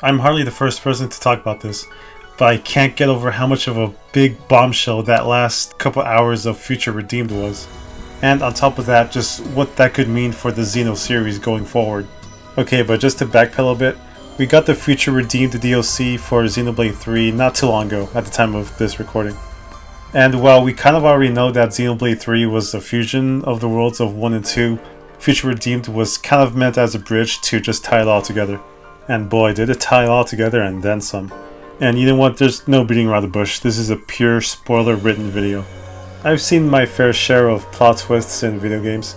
I'm hardly the first person to talk about this, but I can't get over how much of a big bombshell that last couple hours of Future Redeemed was. And on top of that, just what that could mean for the Xeno series going forward. Okay, but just to backpedal a bit, we got the Future Redeemed DLC for Xenoblade 3 not too long ago at the time of this recording. And while we kind of already know that Xenoblade 3 was a fusion of the worlds of 1 and 2, Future Redeemed was kind of meant as a bridge to just tie it all together. And boy, did it tie it all together and then some. And you know what, there's no beating around the bush, this is a pure spoiler-ridden video. I've seen my fair share of plot twists in video games,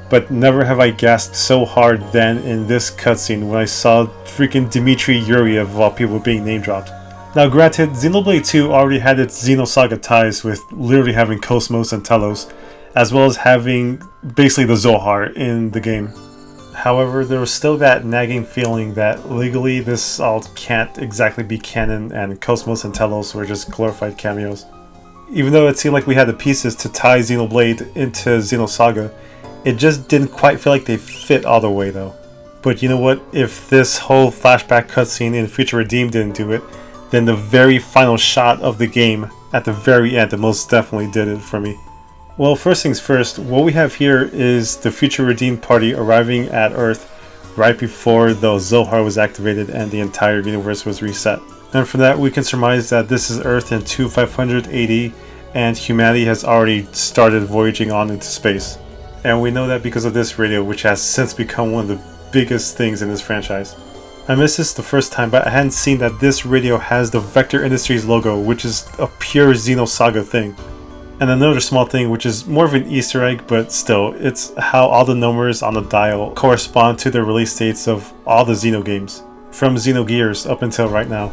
but never have I gasped so hard than in this cutscene when I saw freaking Dmitry Yuriev of all people being name dropped. Now granted, Xenoblade 2 already had its Xenosaga ties with literally having Cosmos and Telos, as well as having basically the Zohar in the game. However, there was still that nagging feeling that legally this all can't exactly be canon and Cosmos and Telos were just glorified cameos. Even though it seemed like we had the pieces to tie Xenoblade into Xenosaga, it just didn't quite feel like they fit all the way though. But you know what, if this whole flashback cutscene in Future Redeemed didn't do it, then the very final shot of the game at the very end most definitely did it for me. Well, first things first, what we have here is the Future Redeemed party arriving at Earth right before the Zohar was activated and the entire universe was reset. And from that we can surmise that this is Earth in 2500 AD and humanity has already started voyaging on into space. And we know that because of this radio, which has since become one of the biggest things in this franchise. I missed this the first time, but I hadn't seen that this radio has the Vector Industries logo, which is a pure Xenosaga thing. And another small thing, which is more of an Easter egg, but still, it's how all the numbers on the dial correspond to the release dates of all the Xeno games, from Xenogears up until right now.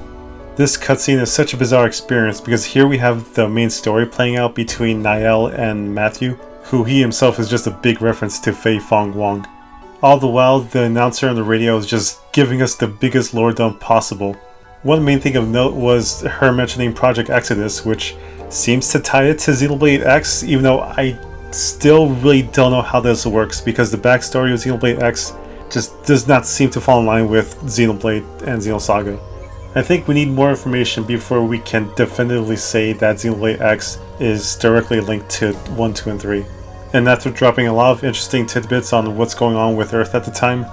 This cutscene is such a bizarre experience because here we have the main story playing out between Niall and Matthew, who he himself is just a big reference to Fei Fong Wong. All the while, the announcer on the radio is just giving us the biggest lore dump possible. One main thing of note was her mentioning Project Exodus, which seems to tie it to Xenoblade X, even though I still really don't know how this works because the backstory of Xenoblade X just does not seem to fall in line with Xenoblade and Xenosaga. I think we need more information before we can definitively say that Xenoblade X is directly linked to 1, 2, and 3. And after dropping a lot of interesting tidbits on what's going on with Earth at the time,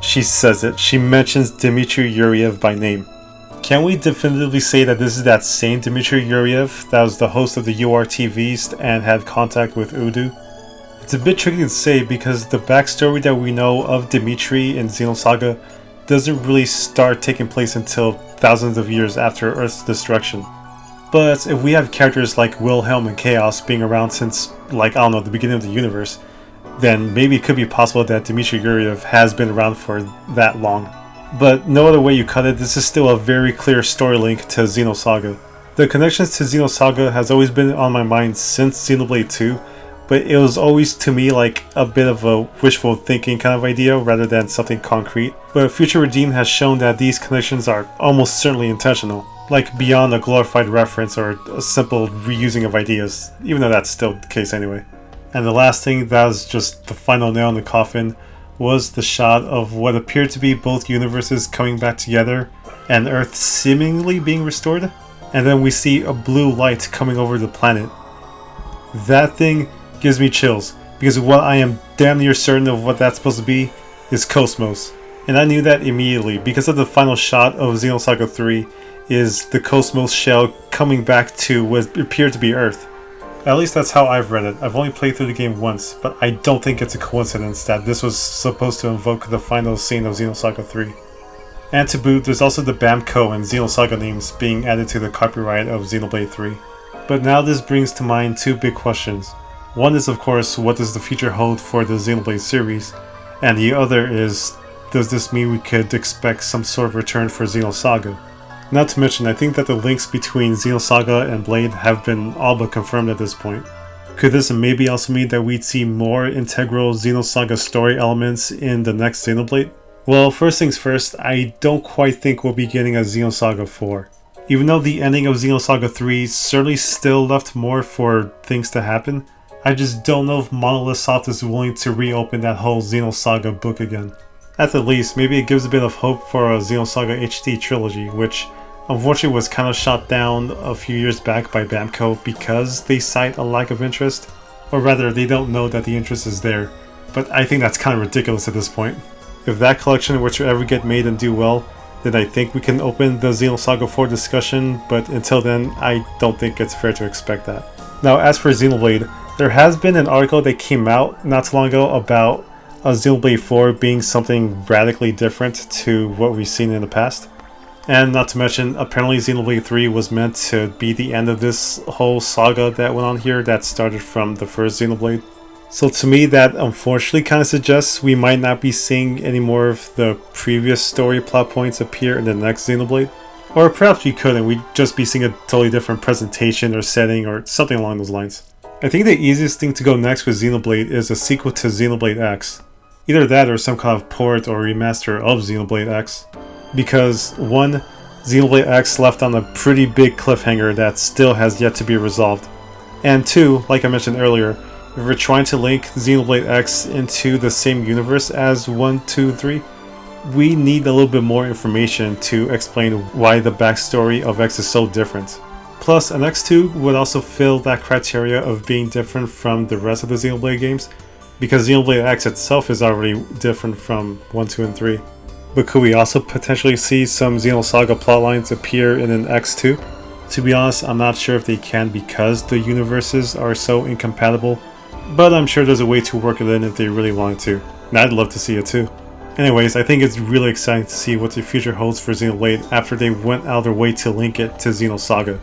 she says it. She mentions Dmitry Yuriev by name. Can we definitively say that this is that same Dmitry Yuriev that was the host of the URTVs and had contact with Udu? It's a bit tricky to say because the backstory that we know of Dmitry in Xenosaga doesn't really start taking place until thousands of years after Earth's destruction. But if we have characters like Wilhelm and Chaos being around since, like, I don't know, the beginning of the universe, then maybe it could be possible that Dmitry Yuriev has been around for that long. But no other way you cut it, this is still a very clear story link to Xenosaga. The connections to Xenosaga has always been on my mind since Xenoblade 2, but it was always to me like a bit of a wishful thinking kind of idea rather than something concrete. But Future Redeemed has shown that these connections are almost certainly intentional, like beyond a glorified reference or a simple reusing of ideas, even though that's still the case anyway. And the last thing that was just the final nail in the coffin was the shot of what appeared to be both universes coming back together and Earth seemingly being restored. And then we see a blue light coming over the planet. That thing gives me chills, because what I am damn near certain of what that's supposed to be is Cosmos. And I knew that immediately because of the final shot of Xenosaga 3 is the Cosmos shell coming back to what appeared to be Earth. At least that's how I've read it. I've only played through the game once, but I don't think it's a coincidence that this was supposed to invoke the final scene of Xenosaga 3. And to boot, there's also the Bamco and Xenosaga names being added to the copyright of Xenoblade 3. But now this brings to mind two big questions. One is, of course, what does the future hold for the Xenoblade series? And the other is, does this mean we could expect some sort of return for Xenosaga? Not to mention, I think that the links between Xenosaga and Blade have been all but confirmed at this point. Could this maybe also mean that we'd see more integral Xenosaga story elements in the next Xenoblade? Well, first things first, I don't quite think we'll be getting a Xenosaga 4. Even though the ending of Xenosaga 3 certainly still left more for things to happen, I just don't know if Monolith Soft is willing to reopen that whole Xenosaga book again. At the least, maybe it gives a bit of hope for a Xenosaga HD trilogy, which unfortunately was kind of shot down a few years back by Bamco because they cite a lack of interest. Or rather, they don't know that the interest is there. But I think that's kind of ridiculous at this point. If that collection were to ever get made and do well, then I think we can open the Xenosaga 4 discussion, but until then, I don't think it's fair to expect that. Now, as for Xenoblade, there has been an article that came out not too long ago about Xenoblade 4 being something radically different to what we've seen in the past. And not to mention, apparently Xenoblade 3 was meant to be the end of this whole saga that went on here that started from the first Xenoblade. So to me, that unfortunately kind of suggests we might not be seeing any more of the previous story plot points appear in the next Xenoblade. Or perhaps we could and we'd just be seeing a totally different presentation or setting or something along those lines. I think the easiest thing to go next with Xenoblade is a sequel to Xenoblade X. Either that or some kind of port or remaster of Xenoblade X. Because 1, Xenoblade X left on a pretty big cliffhanger that still has yet to be resolved. And 2, like I mentioned earlier, if we're trying to link Xenoblade X into the same universe as 1, 2, 3, we need a little bit more information to explain why the backstory of X is so different. Plus, an X2 would also fill that criteria of being different from the rest of the Xenoblade games, because Xenoblade X itself is already different from 1, 2, and 3. But could we also potentially see some Xenosaga plotlines appear in an X2? To be honest, I'm not sure if they can because the universes are so incompatible, but I'm sure there's a way to work it in if they really wanted to, and I'd love to see it too. Anyways, I think it's really exciting to see what the future holds for Xenoblade after they went out of their way to link it to Xenosaga.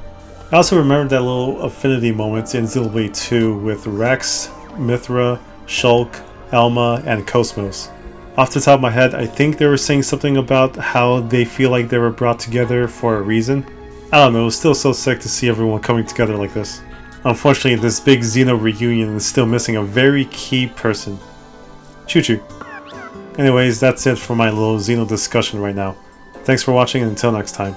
I also remember that little affinity moment in Xenoblade 2 with Rex, Mithra, Shulk, Elma, and Cosmos. Off the top of my head, I think they were saying something about how they feel like they were brought together for a reason. I don't know, it was still so sick to see everyone coming together like this. Unfortunately, this big Xeno reunion is still missing a very key person. Choo choo. Anyways, that's it for my little Xeno discussion right now. Thanks for watching and until next time.